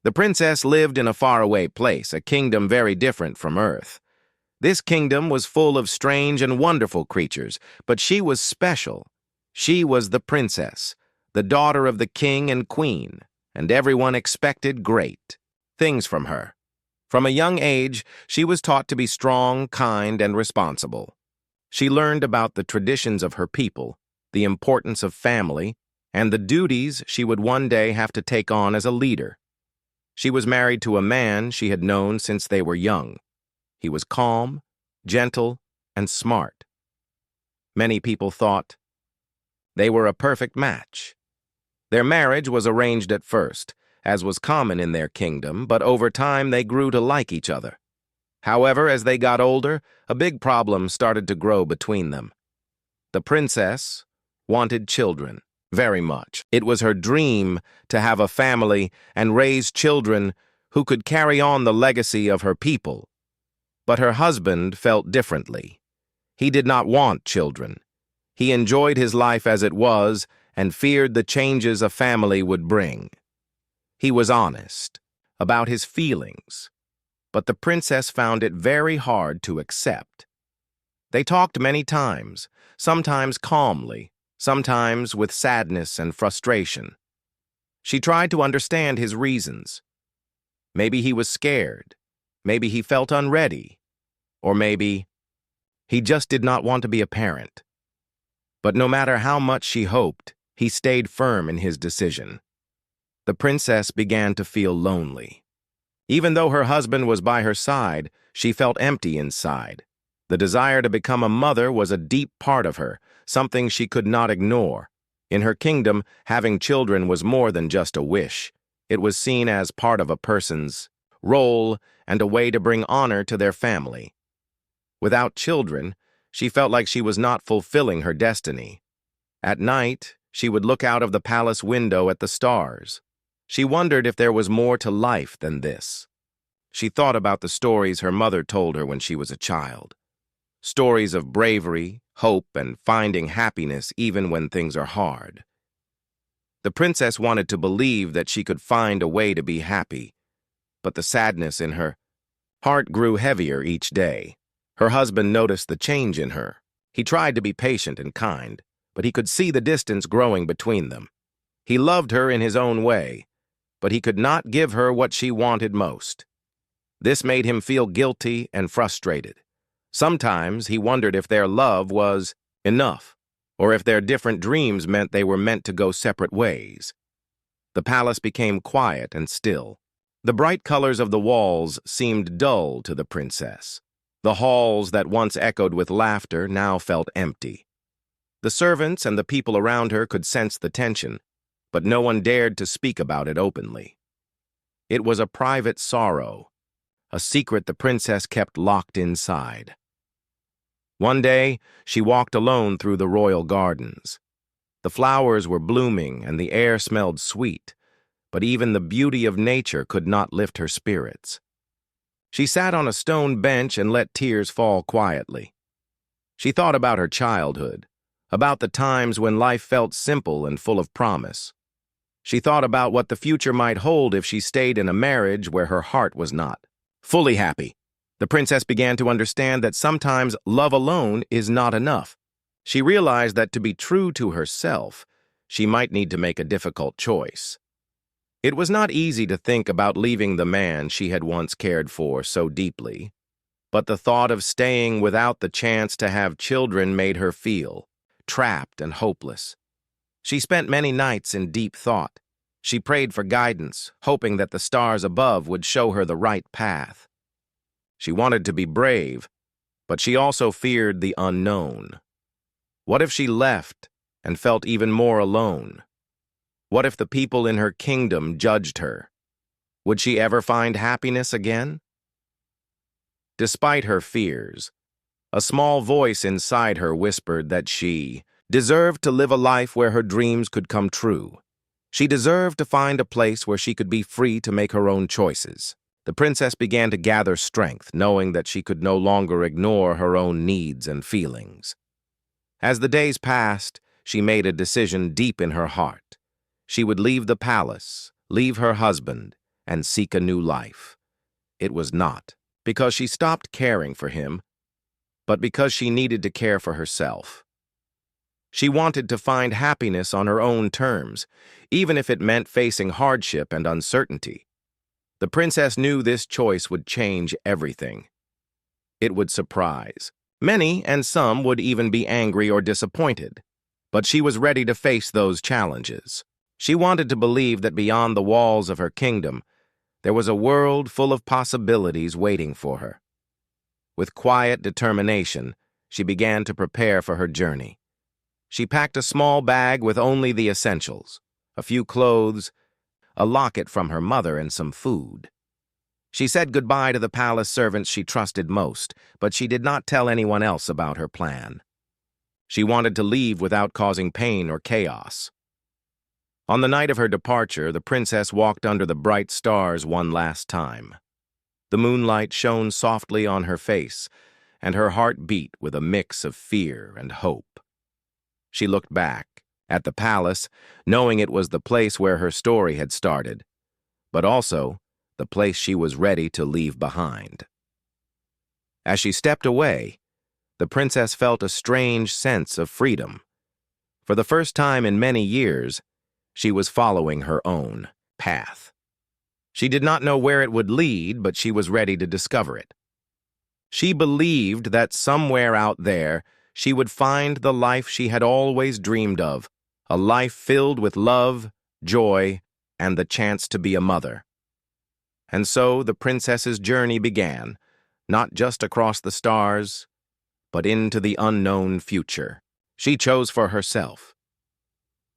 The princess lived in a faraway place, a kingdom very different from Earth. This kingdom was full of strange and wonderful creatures, but she was special. She was the princess, the daughter of the king and queen, and everyone expected great things from her. From a young age, she was taught to be strong, kind, and responsible. She learned about the traditions of her people, the importance of family, and the duties she would one day have to take on as a leader. She was married to a man she had known since they were young. He was calm, gentle, and smart. Many people thought they were a perfect match. Their marriage was arranged at first, as was common in their kingdom, but over time they grew to like each other. However, as they got older, a big problem started to grow between them. The princess wanted children very much. It was her dream to have a family and raise children who could carry on the legacy of her people. But her husband felt differently. He did not want children. He enjoyed his life as it was and feared the changes a family would bring. He was honest about his feelings, but the princess found it very hard to accept. They talked many times, sometimes calmly, sometimes with sadness and frustration. She tried to understand his reasons. Maybe he was scared, maybe he felt unready, or maybe he just did not want to be a parent. But no matter how much she hoped, he stayed firm in his decision. The princess began to feel lonely. Even though her husband was by her side, she felt empty inside. The desire to become a mother was a deep part of her, something she could not ignore. In her kingdom, having children was more than just a wish. It was seen as part of a person's role and a way to bring honor to their family. Without children, she felt like she was not fulfilling her destiny. At night, she would look out of the palace window at the stars. She wondered if there was more to life than this. She thought about the stories her mother told her when she was a child. Stories of bravery, hope, and finding happiness even when things are hard. The princess wanted to believe that she could find a way to be happy, but the sadness in her heart grew heavier each day. Her husband noticed the change in her. He tried to be patient and kind, but he could see the distance growing between them. He loved her in his own way, but he could not give her what she wanted most. This made him feel guilty and frustrated. Sometimes he wondered if their love was enough, or if their different dreams meant they were meant to go separate ways. The palace became quiet and still. The bright colors of the walls seemed dull to the princess. The halls that once echoed with laughter now felt empty. The servants and the people around her could sense the tension, but no one dared to speak about it openly. It was a private sorrow, a secret the princess kept locked inside. One day, she walked alone through the royal gardens. The flowers were blooming and the air smelled sweet, but even the beauty of nature could not lift her spirits. She sat on a stone bench and let tears fall quietly. She thought about her childhood, about the times when life felt simple and full of promise. She thought about what the future might hold if she stayed in a marriage where her heart was not fully happy. The princess began to understand that sometimes love alone is not enough. She realized that to be true to herself, she might need to make a difficult choice. It was not easy to think about leaving the man she had once cared for so deeply, but the thought of staying without the chance to have children made her feel trapped and hopeless. She spent many nights in deep thought. She prayed for guidance, hoping that the stars above would show her the right path. She wanted to be brave, but she also feared the unknown. What if she left and felt even more alone? What if the people in her kingdom judged her? Would she ever find happiness again? Despite her fears, a small voice inside her whispered that she deserved to live a life where her dreams could come true. She deserved to find a place where she could be free to make her own choices. The princess began to gather strength, knowing that she could no longer ignore her own needs and feelings. As the days passed, she made a decision deep in her heart. She would leave the palace, leave her husband, and seek a new life. It was not because she stopped caring for him, but because she needed to care for herself. She wanted to find happiness on her own terms, even if it meant facing hardship and uncertainty. The princess knew this choice would change everything. It would surprise many, and some would even be angry or disappointed. But she was ready to face those challenges. She wanted to believe that beyond the walls of her kingdom, there was a world full of possibilities waiting for her. With quiet determination, she began to prepare for her journey. She packed a small bag with only the essentials, a few clothes, a locket from her mother, and some food. She said goodbye to the palace servants she trusted most, but she did not tell anyone else about her plan. She wanted to leave without causing pain or chaos. On the night of her departure, the princess walked under the bright stars one last time. The moonlight shone softly on her face, and her heart beat with a mix of fear and hope. She looked back at the palace, knowing it was the place where her story had started, but also the place she was ready to leave behind. As she stepped away, the princess felt a strange sense of freedom. For the first time in many years, she was following her own path. She did not know where it would lead, but she was ready to discover it. She believed that somewhere out there, she would find the life she had always dreamed of, a life filled with love, joy, and the chance to be a mother. And so the princess's journey began, not just across the stars, but into the unknown future. She chose for herself.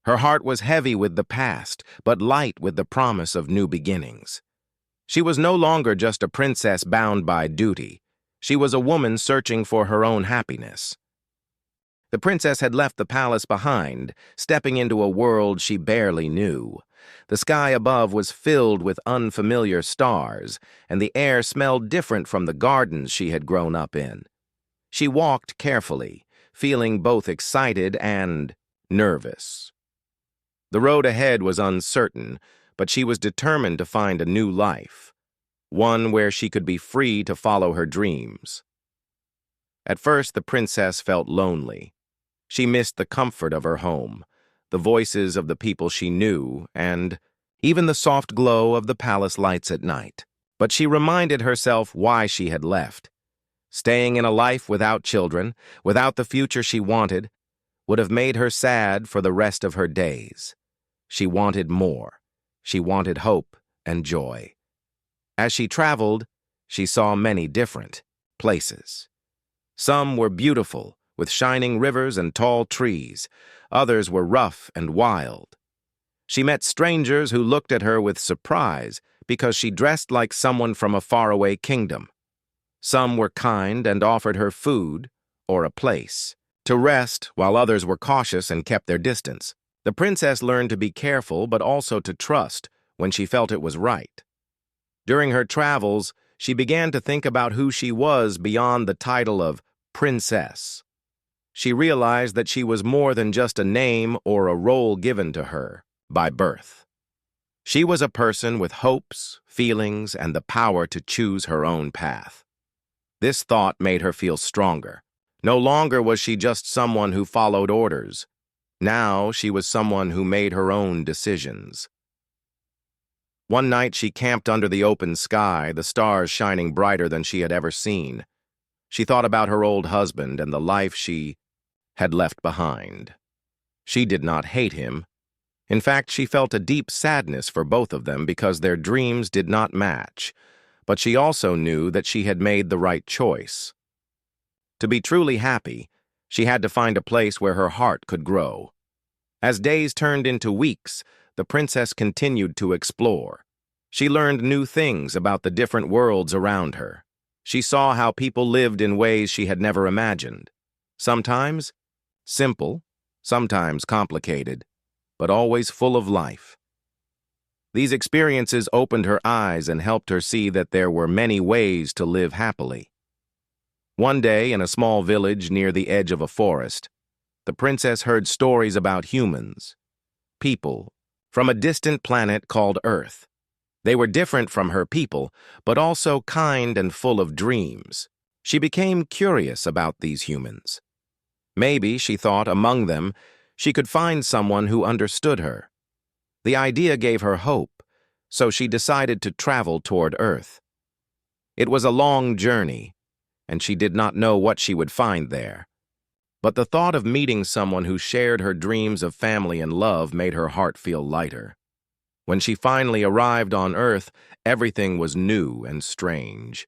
Her heart was heavy with the past, but light with the promise of new beginnings. She was no longer just a princess bound by duty. She was a woman searching for her own happiness. The princess had left the palace behind, stepping into a world she barely knew. The sky above was filled with unfamiliar stars, and the air smelled different from the gardens she had grown up in. She walked carefully, feeling both excited and nervous. The road ahead was uncertain, but she was determined to find a new life, one where she could be free to follow her dreams. At first, the princess felt lonely. She missed the comfort of her home, the voices of the people she knew, and even the soft glow of the palace lights at night. But she reminded herself why she had left. Staying in a life without children, without the future she wanted, would have made her sad for the rest of her days. She wanted more. She wanted hope and joy. As she traveled, she saw many different places. Some were beautiful, with shining rivers and tall trees. Others were rough and wild. She met strangers who looked at her with surprise because she dressed like someone from a faraway kingdom. Some were kind and offered her food or a place to rest, while others were cautious and kept their distance. The princess learned to be careful but also to trust when she felt it was right. During her travels, she began to think about who she was beyond the title of princess. She realized that she was more than just a name or a role given to her by birth. She was a person with hopes, feelings, and the power to choose her own path. This thought made her feel stronger. No longer was she just someone who followed orders. Now she was someone who made her own decisions. One night she camped under the open sky, the stars shining brighter than she had ever seen. She thought about her old husband and the life she had left behind. She did not hate him. In fact, she felt a deep sadness for both of them because their dreams did not match, but she also knew that she had made the right choice. To be truly happy, she had to find a place where her heart could grow. As days turned into weeks, the princess continued to explore. She learned new things about the different worlds around her. She saw how people lived in ways she had never imagined. Sometimes simple, sometimes complicated, but always full of life. These experiences opened her eyes and helped her see that there were many ways to live happily. One day, in a small village near the edge of a forest, the princess heard stories about humans, people, from a distant planet called Earth. They were different from her people, but also kind and full of dreams. She became curious about these humans. Maybe, she thought, among them, she could find someone who understood her. The idea gave her hope, so she decided to travel toward Earth. It was a long journey, and she did not know what she would find there. But the thought of meeting someone who shared her dreams of family and love made her heart feel lighter. When she finally arrived on Earth, everything was new and strange.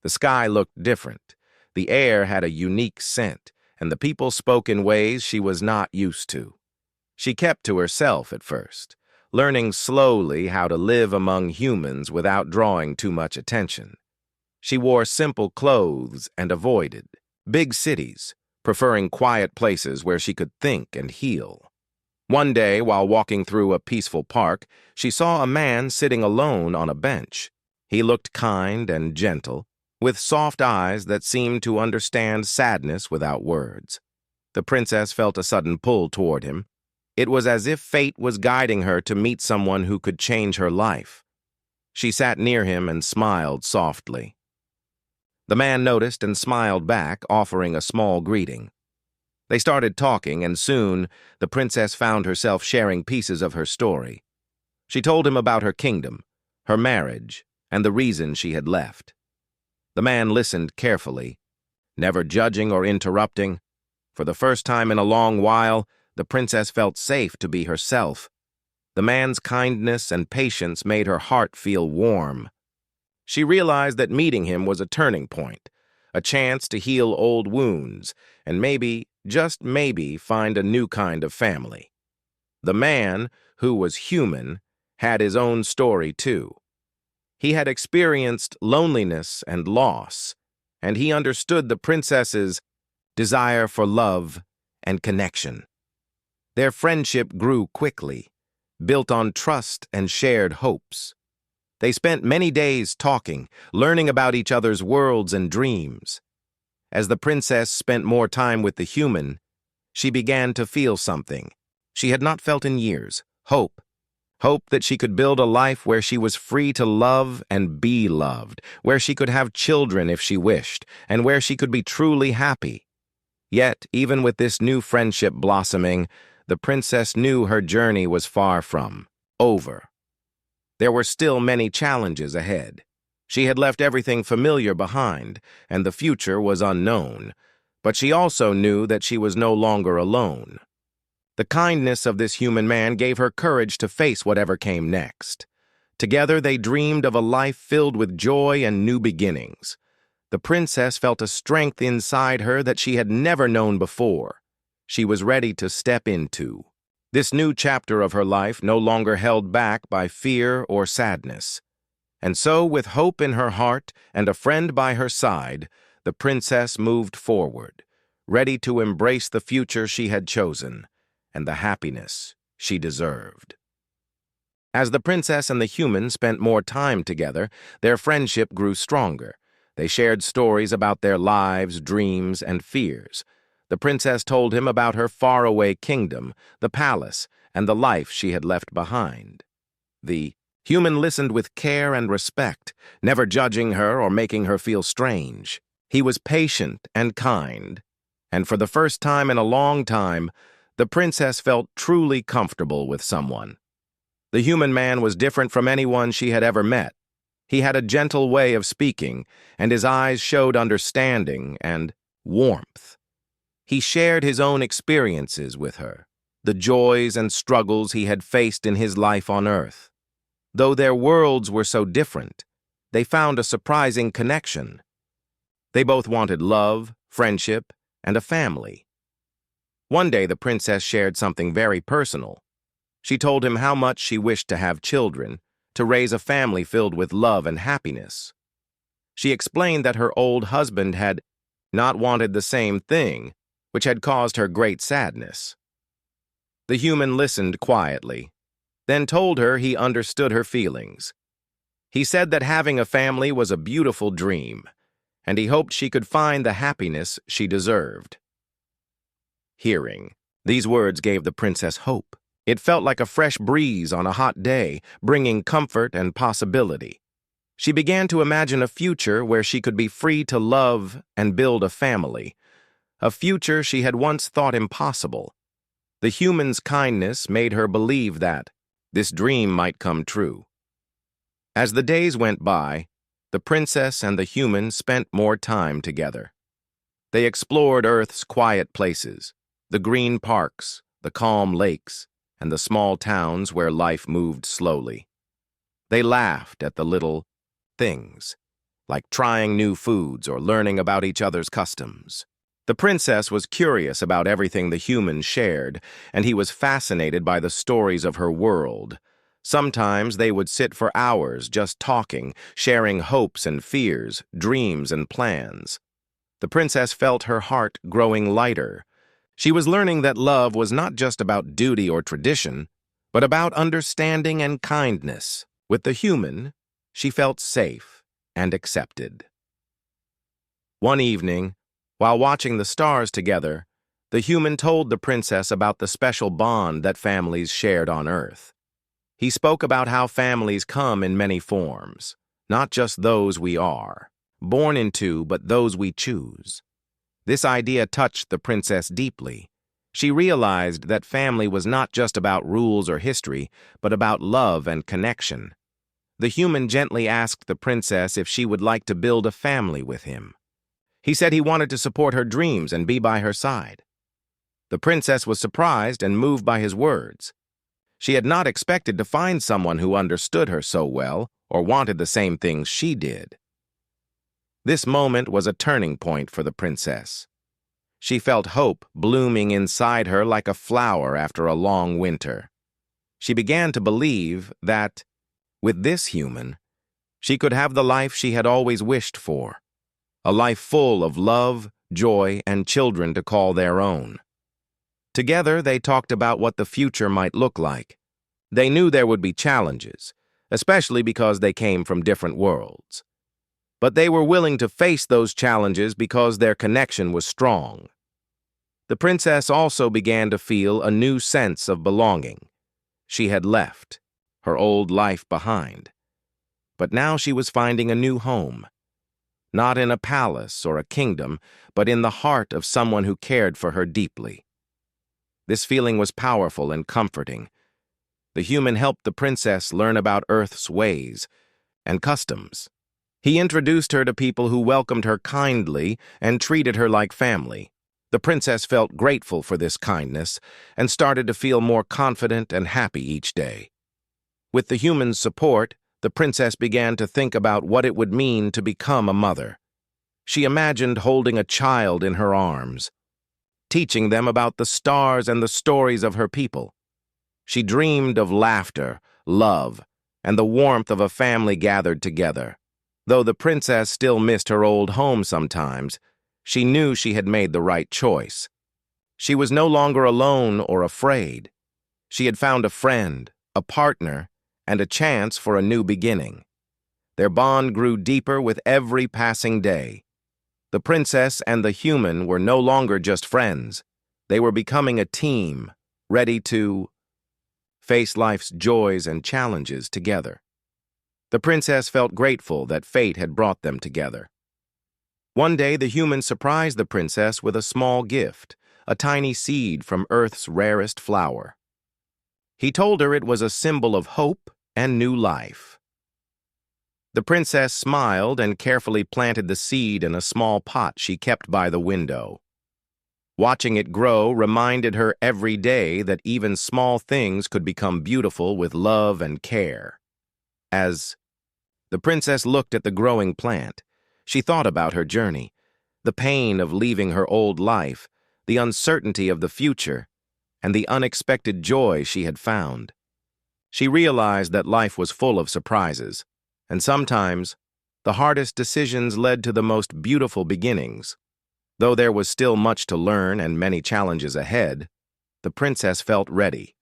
The sky looked different, the air had a unique scent, and the people spoke in ways she was not used to. She kept to herself at first, learning slowly how to live among humans without drawing too much attention. She wore simple clothes and avoided big cities, preferring quiet places where she could think and heal. One day, while walking through a peaceful park, she saw a man sitting alone on a bench. He looked kind and gentle, with soft eyes that seemed to understand sadness without words. The princess felt a sudden pull toward him. It was as if fate was guiding her to meet someone who could change her life. She sat near him and smiled softly. The man noticed and smiled back, offering a small greeting. They started talking, and soon the princess found herself sharing pieces of her story. She told him about her kingdom, her marriage, and the reason she had left. The man listened carefully, never judging or interrupting. For the first time in a long while, the princess felt safe to be herself. The man's kindness and patience made her heart feel warm. She realized that meeting him was a turning point, a chance to heal old wounds, and maybe, just maybe, find a new kind of family. The man, who was human, had his own story too. He had experienced loneliness and loss, and he understood the princess's desire for love and connection. Their friendship grew quickly, built on trust and shared hopes. They spent many days talking, learning about each other's worlds and dreams. As the princess spent more time with the human, she began to feel something she had not felt in years: hope. Hope that she could build a life where she was free to love and be loved, where she could have children if she wished, and where she could be truly happy. Yet, even with this new friendship blossoming, the princess knew her journey was far from over. There were still many challenges ahead. She had left everything familiar behind, and the future was unknown. But she also knew that she was no longer alone. The kindness of this human man gave her courage to face whatever came next. Together they dreamed of a life filled with joy and new beginnings. The princess felt a strength inside her that she had never known before. She was ready to step into this new chapter of her life, no longer held back by fear or sadness. And so, with hope in her heart and a friend by her side, the princess moved forward, ready to embrace the future she had chosen and the happiness she deserved. As the princess and the human spent more time together, their friendship grew stronger. They shared stories about their lives, dreams, and fears. The princess told him about her faraway kingdom, the palace, and the life she had left behind. The human listened with care and respect, never judging her or making her feel strange. He was patient and kind, and for the first time in a long time, the princess felt truly comfortable with someone. The human man was different from anyone she had ever met. He had a gentle way of speaking, and his eyes showed understanding and warmth. He shared his own experiences with her, the joys and struggles he had faced in his life on Earth. Though their worlds were so different, they found a surprising connection. They both wanted love, friendship, and a family. One day the princess shared something very personal. She told him how much she wished to have children, to raise a family filled with love and happiness. She explained that her old husband had not wanted the same thing, which had caused her great sadness. The human listened quietly, then told her he understood her feelings. He said that having a family was a beautiful dream, and he hoped she could find the happiness she deserved. Hearing these words gave the princess hope. It felt like a fresh breeze on a hot day, bringing comfort and possibility. She began to imagine a future where she could be free to love and build a family, a future she had once thought impossible. The human's kindness made her believe that this dream might come true. As the days went by, the princess and the human spent more time together. They explored Earth's quiet places, the green parks, the calm lakes, and the small towns where life moved slowly. They laughed at the little things, like trying new foods or learning about each other's customs. The princess was curious about everything the humans shared, and he was fascinated by the stories of her world. Sometimes they would sit for hours just talking, sharing hopes and fears, dreams and plans. The princess felt her heart growing lighter. She was learning that love was not just about duty or tradition, but about understanding and kindness. With the human, she felt safe and accepted. One evening, while watching the stars together, the human told the princess about the special bond that families shared on Earth. He spoke about how families come in many forms, not just those we are born into, but those we choose. This idea touched the princess deeply. She realized that family was not just about rules or history, but about love and connection. The human gently asked the princess if she would like to build a family with him. He said he wanted to support her dreams and be by her side. The princess was surprised and moved by his words. She had not expected to find someone who understood her so well or wanted the same things she did. This moment was a turning point for the princess. She felt hope blooming inside her like a flower after a long winter. She began to believe that, with this human, she could have the life she had always wished for, a life full of love, joy, and children to call their own. Together, they talked about what the future might look like. They knew there would be challenges, especially because they came from different worlds. But they were willing to face those challenges because their connection was strong. The princess also began to feel a new sense of belonging. She had left her old life behind, but now she was finding a new home. Not in a palace or a kingdom, but in the heart of someone who cared for her deeply. This feeling was powerful and comforting. The human helped the princess learn about Earth's ways and customs. He introduced her to people who welcomed her kindly and treated her like family. The princess felt grateful for this kindness and started to feel more confident and happy each day. With the human's support, the princess began to think about what it would mean to become a mother. She imagined holding a child in her arms, teaching them about the stars and the stories of her people. She dreamed of laughter, love, and the warmth of a family gathered together. Though the princess still missed her old home sometimes, she knew she had made the right choice. She was no longer alone or afraid. She had found a friend, a partner, and a chance for a new beginning. Their bond grew deeper with every passing day. The princess and the human were no longer just friends. They were becoming a team, ready to face life's joys and challenges together. The princess felt grateful that fate had brought them together. One day, the human surprised the princess with a small gift, a tiny seed from Earth's rarest flower. He told her it was a symbol of hope and new life. The princess smiled and carefully planted the seed in a small pot she kept by the window. Watching it grow reminded her every day that even small things could become beautiful with love and care. As the princess looked at the growing plant, she thought about her journey, the pain of leaving her old life, the uncertainty of the future, and the unexpected joy she had found. She realized that life was full of surprises, and sometimes the hardest decisions led to the most beautiful beginnings. Though there was still much to learn and many challenges ahead, the princess felt ready.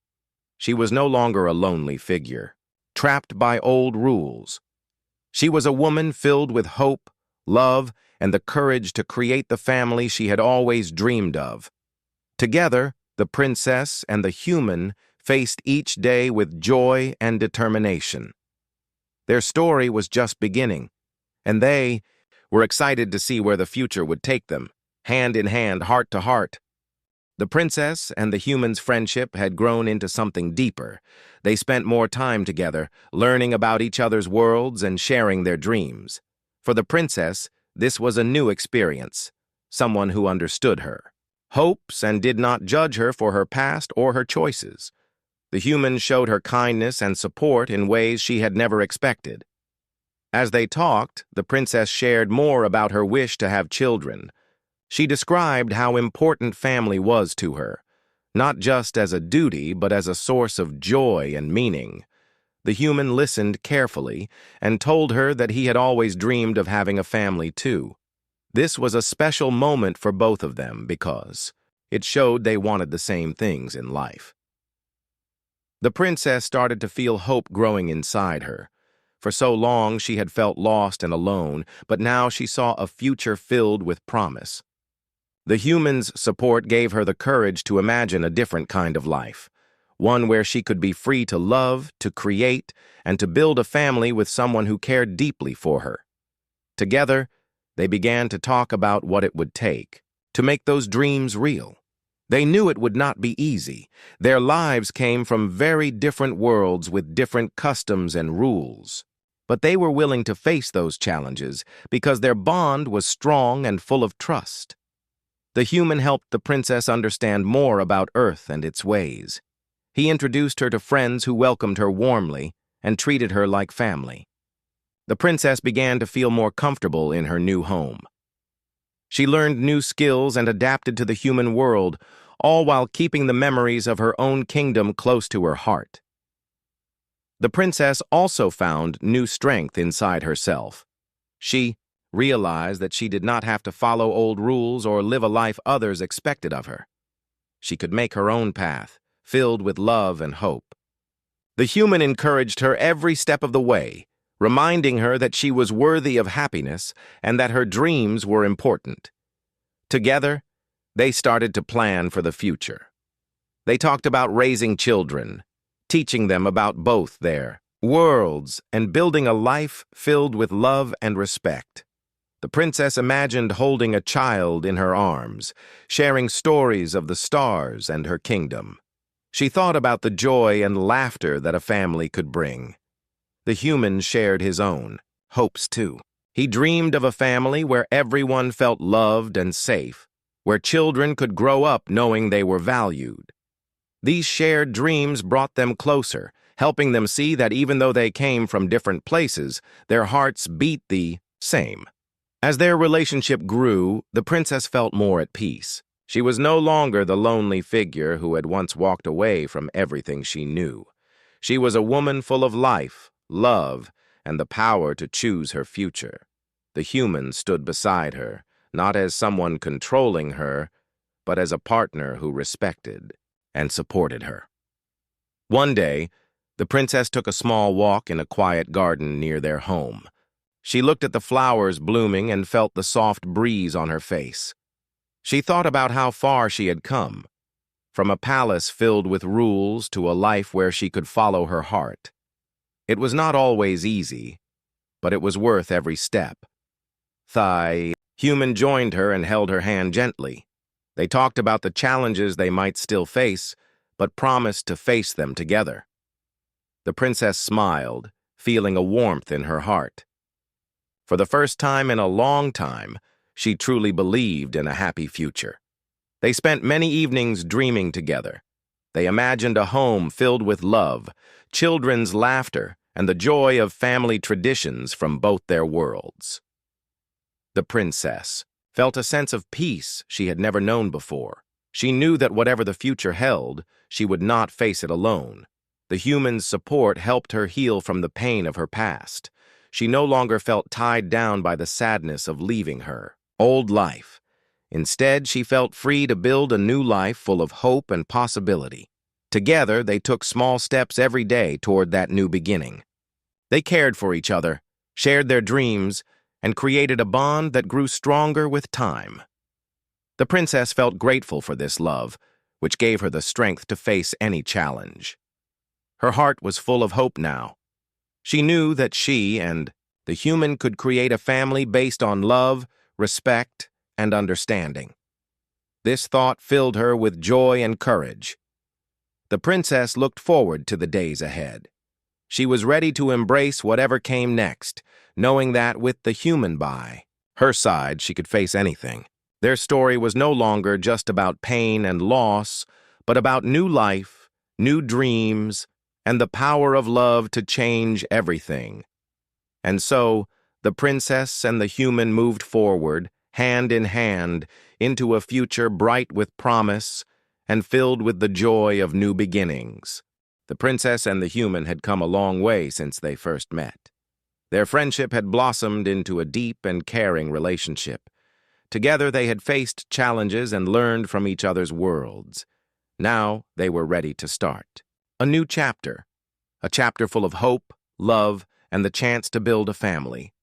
She was no longer a lonely figure, trapped by old rules. She was a woman filled with hope, love, and the courage to create the family she had always dreamed of. Together, the princess and the human faced each day with joy and determination. Their story was just beginning, and they were excited to see where the future would take them, hand in hand, heart to heart. The princess and the human's friendship had grown into something deeper. They spent more time together, learning about each other's worlds and sharing their dreams. For the princess, this was a new experience, someone who understood her hopes and did not judge her for her past or her choices. The human showed her kindness and support in ways she had never expected. As they talked, the princess shared more about her wish to have children. She described how important family was to her, not just as a duty, but as a source of joy and meaning. The human listened carefully and told her that he had always dreamed of having a family too. This was a special moment for both of them because it showed they wanted the same things in life. The princess started to feel hope growing inside her. For so long she had felt lost and alone, but now she saw a future filled with promise. The human's support gave her the courage to imagine a different kind of life, one where she could be free to love, to create, and to build a family with someone who cared deeply for her. Together, they began to talk about what it would take to make those dreams real. They knew it would not be easy. Their lives came from very different worlds with different customs and rules. But they were willing to face those challenges because their bond was strong and full of trust. The human helped the princess understand more about Earth and its ways. He introduced her to friends who welcomed her warmly and treated her like family. The princess began to feel more comfortable in her new home. She learned new skills and adapted to the human world, all while keeping the memories of her own kingdom close to her heart. The princess also found new strength inside herself. She realized that she did not have to follow old rules or live a life others expected of her. She could make her own path, filled with love and hope. The human encouraged her every step of the way, reminding her that she was worthy of happiness and that her dreams were important. Together, they started to plan for the future. They talked about raising children, teaching them about both their worlds, and building a life filled with love and respect. The princess imagined holding a child in her arms, sharing stories of the stars and her kingdom. She thought about the joy and laughter that a family could bring. The human shared his own hopes too. He dreamed of a family where everyone felt loved and safe, where children could grow up knowing they were valued. These shared dreams brought them closer, helping them see that even though they came from different places, their hearts beat the same. As their relationship grew, the princess felt more at peace. She was no longer the lonely figure who had once walked away from everything she knew. She was a woman full of life, love, and the power to choose her future. The human stood beside her, not as someone controlling her, but as a partner who respected and supported her. One day, the princess took a small walk in a quiet garden near their home. She looked at the flowers blooming and felt the soft breeze on her face. She thought about how far she had come, from a palace filled with rules to a life where she could follow her heart. It was not always easy, but it was worth every step. The human joined her and held her hand gently. They talked about the challenges they might still face, but promised to face them together. The princess smiled, feeling a warmth in her heart. For the first time in a long time, she truly believed in a happy future. They spent many evenings dreaming together. They imagined a home filled with love, children's laughter, and the joy of family traditions from both their worlds. The princess felt a sense of peace she had never known before. She knew that whatever the future held, she would not face it alone. The human's support helped her heal from the pain of her past. She no longer felt tied down by the sadness of leaving her old life. Instead, she felt free to build a new life full of hope and possibility. Together, they took small steps every day toward that new beginning. They cared for each other, shared their dreams, and created a bond that grew stronger with time. The princess felt grateful for this love, which gave her the strength to face any challenge. Her heart was full of hope now. She knew that she and the human could create a family based on love, respect, and understanding. This thought filled her with joy and courage. The princess looked forward to the days ahead. She was ready to embrace whatever came next, knowing that with the human by her side, she could face anything. Their story was no longer just about pain and loss, but about new life, new dreams, and the power of love to change everything. And so, the princess and the human moved forward, hand in hand, into a future bright with promise and filled with the joy of new beginnings. The princess and the human had come a long way since they first met. Their friendship had blossomed into a deep and caring relationship. Together they had faced challenges and learned from each other's worlds. Now they were ready to start. A new chapter. A chapter full of hope, love, and the chance to build a family.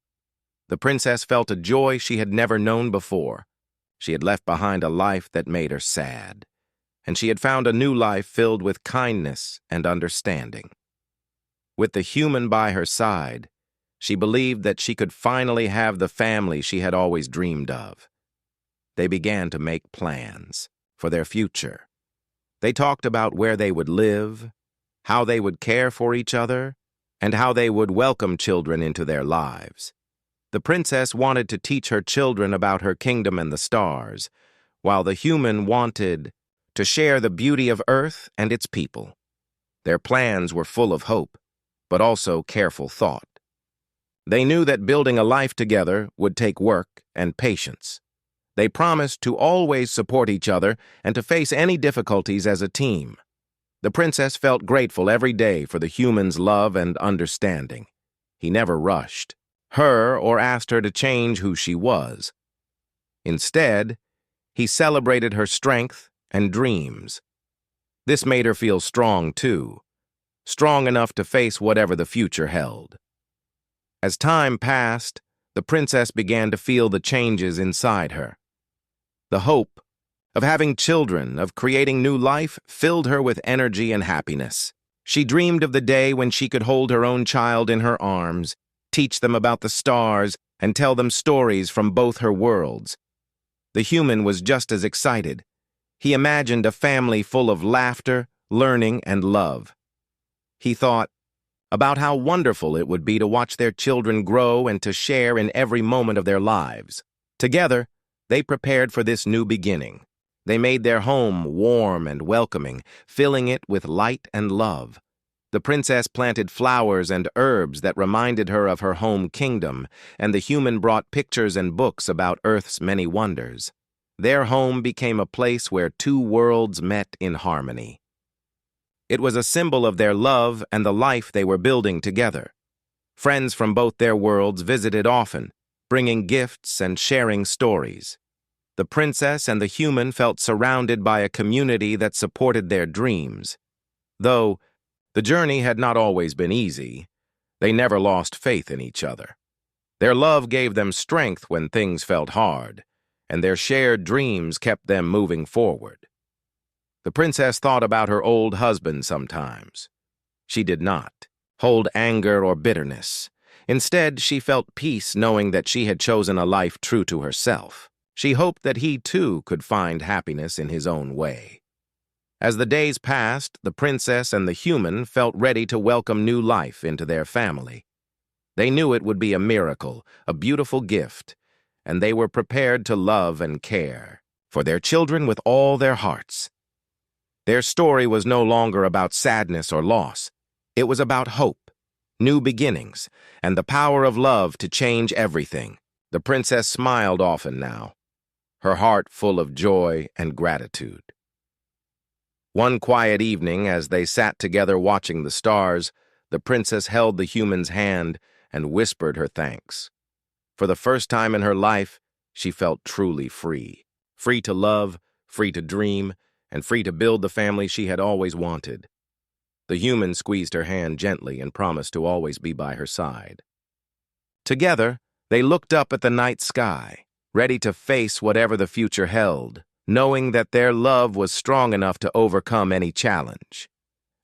The princess felt a joy she had never known before. She had left behind a life that made her sad, and she had found a new life filled with kindness and understanding. With the human by her side, she believed that she could finally have the family she had always dreamed of. They began to make plans for their future. They talked about where they would live, how they would care for each other, and how they would welcome children into their lives. The princess wanted to teach her children about her kingdom and the stars, while the human wanted to share the beauty of Earth and its people. Their plans were full of hope, but also careful thought. They knew that building a life together would take work and patience. They promised to always support each other and to face any difficulties as a team. The princess felt grateful every day for the human's love and understanding. He never rushed her or asked her to change who she was. Instead, he celebrated her strength and dreams. This made her feel strong, too, strong enough to face whatever the future held. As time passed, the princess began to feel the changes inside her. The hope of having children, of creating new life, filled her with energy and happiness. She dreamed of the day when she could hold her own child in her arms, teach them about the stars, and tell them stories from both her worlds. The human was just as excited. He imagined a family full of laughter, learning, and love. He thought about how wonderful it would be to watch their children grow and to share in every moment of their lives. Together, they prepared for this new beginning. They made their home warm and welcoming, filling it with light and love. The princess planted flowers and herbs that reminded her of her home kingdom, and the human brought pictures and books about Earth's many wonders. Their home became a place where two worlds met in harmony. It was a symbol of their love and the life they were building together. Friends from both their worlds visited often, bringing gifts and sharing stories. The princess and the human felt surrounded by a community that supported their dreams. Though the journey had not always been easy, they never lost faith in each other. Their love gave them strength when things felt hard, and their shared dreams kept them moving forward. The princess thought about her old husband sometimes. She did not hold anger or bitterness. Instead, she felt peace knowing that she had chosen a life true to herself. She hoped that he, too, could find happiness in his own way. As the days passed, the princess and the human felt ready to welcome new life into their family. They knew it would be a miracle, a beautiful gift, and they were prepared to love and care for their children with all their hearts. Their story was no longer about sadness or loss. It was about hope, new beginnings, and the power of love to change everything. The princess smiled often now, her heart full of joy and gratitude. One quiet evening, as they sat together watching the stars, the princess held the human's hand and whispered her thanks. For the first time in her life, she felt truly free. Free to love, free to dream, and free to build the family she had always wanted. The human squeezed her hand gently and promised to always be by her side. Together, they looked up at the night sky, ready to face whatever the future held. knowing that their love was strong enough to overcome any challenge.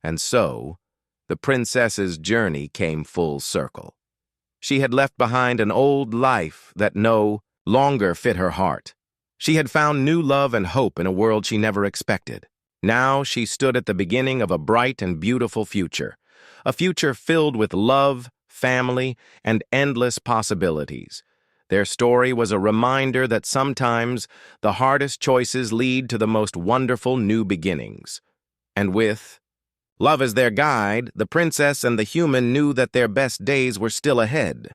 And so, the princess's journey came full circle. She had left behind an old life that no longer fit her heart. She had found new love and hope in a world she never expected. Now she stood at the beginning of a bright and beautiful future, a future filled with love, family, and endless possibilities. Their story was a reminder that sometimes the hardest choices lead to the most wonderful new beginnings. And with love as their guide, the princess and the human knew that their best days were still ahead.